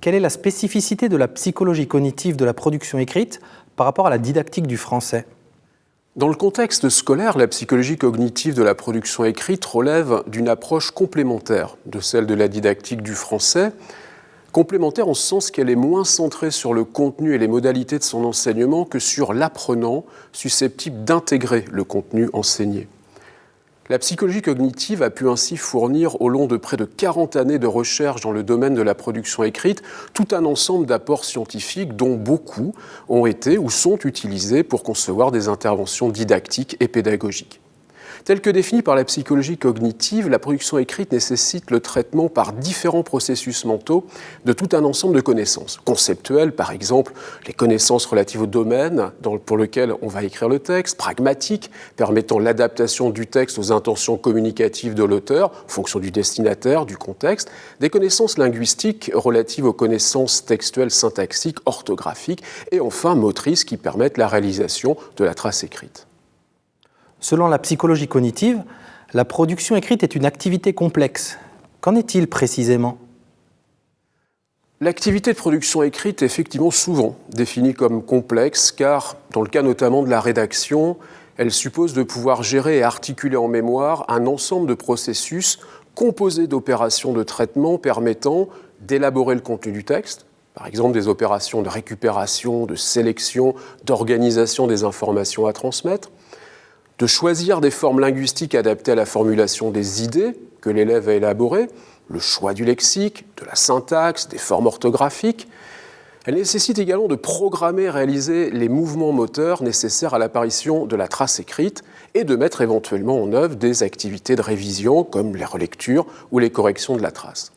quelle est la spécificité de la psychologie cognitive de la production écrite par rapport à la didactique du français ? Dans le contexte scolaire, la psychologie cognitive de la production écrite relève d'une approche complémentaire de celle de la didactique du français, complémentaire en ce sens qu'elle est moins centrée sur le contenu et les modalités de son enseignement que sur l'apprenant susceptible d'intégrer le contenu enseigné. La psychologie cognitive a pu ainsi fournir, au long de près de 40 années de recherche dans le domaine de la production écrite, tout un ensemble d'apports scientifiques dont beaucoup ont été ou sont utilisés pour concevoir des interventions didactiques et pédagogiques. Telle que définie par la psychologie cognitive, la production écrite nécessite le traitement par différents processus mentaux de tout un ensemble de connaissances. Conceptuelles, par exemple, les connaissances relatives au domaine pour lequel on va écrire le texte, pragmatiques, permettant l'adaptation du texte aux intentions communicatives de l'auteur, en fonction du destinataire, du contexte, des connaissances linguistiques relatives aux connaissances textuelles, syntaxiques, orthographiques, et enfin motrices qui permettent la réalisation de la trace écrite. Selon la psychologie cognitive, la production écrite est une activité complexe. Qu'en est-il précisément ? L'activité de production écrite est effectivement souvent définie comme complexe, car dans le cas notamment de la rédaction, elle suppose de pouvoir gérer et articuler en mémoire un ensemble de processus composés d'opérations de traitement permettant d'élaborer le contenu du texte, par exemple des opérations de récupération, de sélection, d'organisation des informations à transmettre, de choisir des formes linguistiques adaptées à la formulation des idées que l'élève a élaborées, le choix du lexique, de la syntaxe, des formes orthographiques. Elle nécessite également de programmer et réaliser les mouvements moteurs nécessaires à l'apparition de la trace écrite et de mettre éventuellement en œuvre des activités de révision comme les relectures ou les corrections de la trace.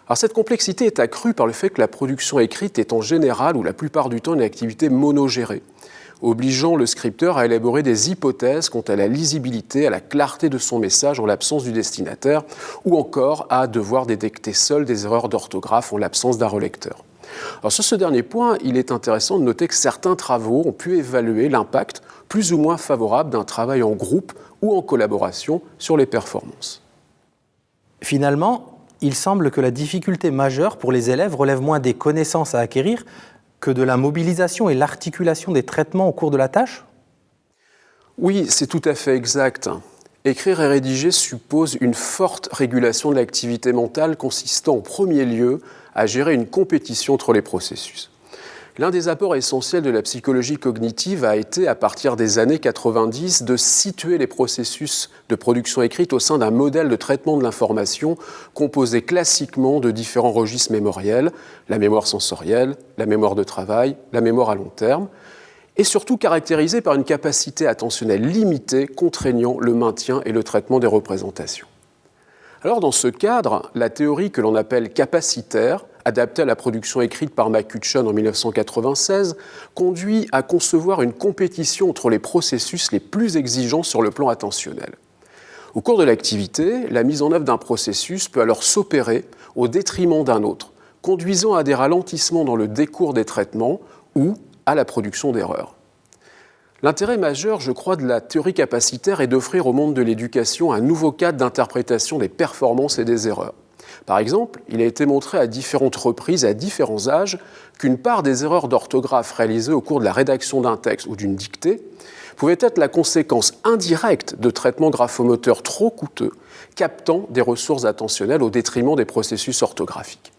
Alors cette complexité est accrue par le fait que la production écrite est en général ou la plupart du temps une activité monogérée, obligeant le scripteur à élaborer des hypothèses quant à la lisibilité, à la clarté de son message en l'absence du destinataire, ou encore à devoir détecter seul des erreurs d'orthographe en l'absence d'un relecteur. Alors sur ce dernier point, il est intéressant de noter que certains travaux ont pu évaluer l'impact plus ou moins favorable d'un travail en groupe ou en collaboration sur les performances. Finalement, il semble que la difficulté majeure pour les élèves relève moins des connaissances à acquérir que de la mobilisation et l'articulation des traitements au cours de la tâche ? Oui, c'est tout à fait exact. Écrire et rédiger suppose une forte régulation de l'activité mentale consistant en premier lieu à gérer une compétition entre les processus. L'un des apports essentiels de la psychologie cognitive a été, à partir des années 90, de situer les processus de production écrite au sein d'un modèle de traitement de l'information composé classiquement de différents registres mémoriels, la mémoire sensorielle, la mémoire de travail, la mémoire à long terme, et surtout caractérisé par une capacité attentionnelle limitée contraignant le maintien et le traitement des représentations. Alors dans ce cadre, la théorie que l'on appelle capacitaire, adaptée à la production écrite par McCutcheon en 1996, conduit à concevoir une compétition entre les processus les plus exigeants sur le plan attentionnel. Au cours de l'activité, la mise en œuvre d'un processus peut alors s'opérer au détriment d'un autre, conduisant à des ralentissements dans le décours des traitements ou à la production d'erreurs. L'intérêt majeur, je crois, de la théorie capacitaire est d'offrir au monde de l'éducation un nouveau cadre d'interprétation des performances et des erreurs. Par exemple, il a été montré à différentes reprises, à différents âges, qu'une part des erreurs d'orthographe réalisées au cours de la rédaction d'un texte ou d'une dictée pouvait être la conséquence indirecte de traitements graphomoteurs trop coûteux, captant des ressources attentionnelles au détriment des processus orthographiques.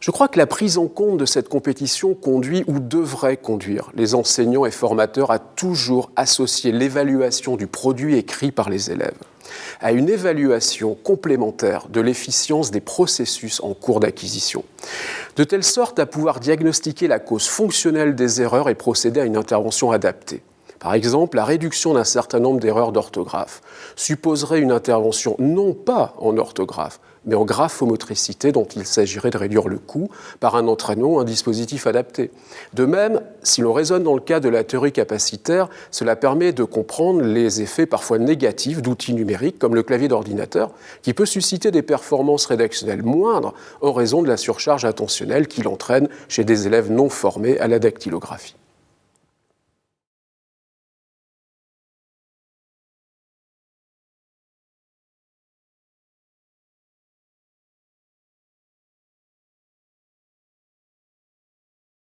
Je crois que la prise en compte de cette compétition conduit ou devrait conduire les enseignants et formateurs à toujours associer l'évaluation du produit écrit par les élèves à une évaluation complémentaire de l'efficience des processus en cours d'acquisition, de telle sorte à pouvoir diagnostiquer la cause fonctionnelle des erreurs et procéder à une intervention adaptée. Par exemple, la réduction d'un certain nombre d'erreurs d'orthographe supposerait une intervention non pas en orthographe, mais en graphomotricité dont il s'agirait de réduire le coût par un entraînement ou un dispositif adapté. De même, si l'on raisonne dans le cas de la théorie capacitaire, cela permet de comprendre les effets parfois négatifs d'outils numériques comme le clavier d'ordinateur, qui peut susciter des performances rédactionnelles moindres en raison de la surcharge attentionnelle qu'il entraîne chez des élèves non formés à la dactylographie.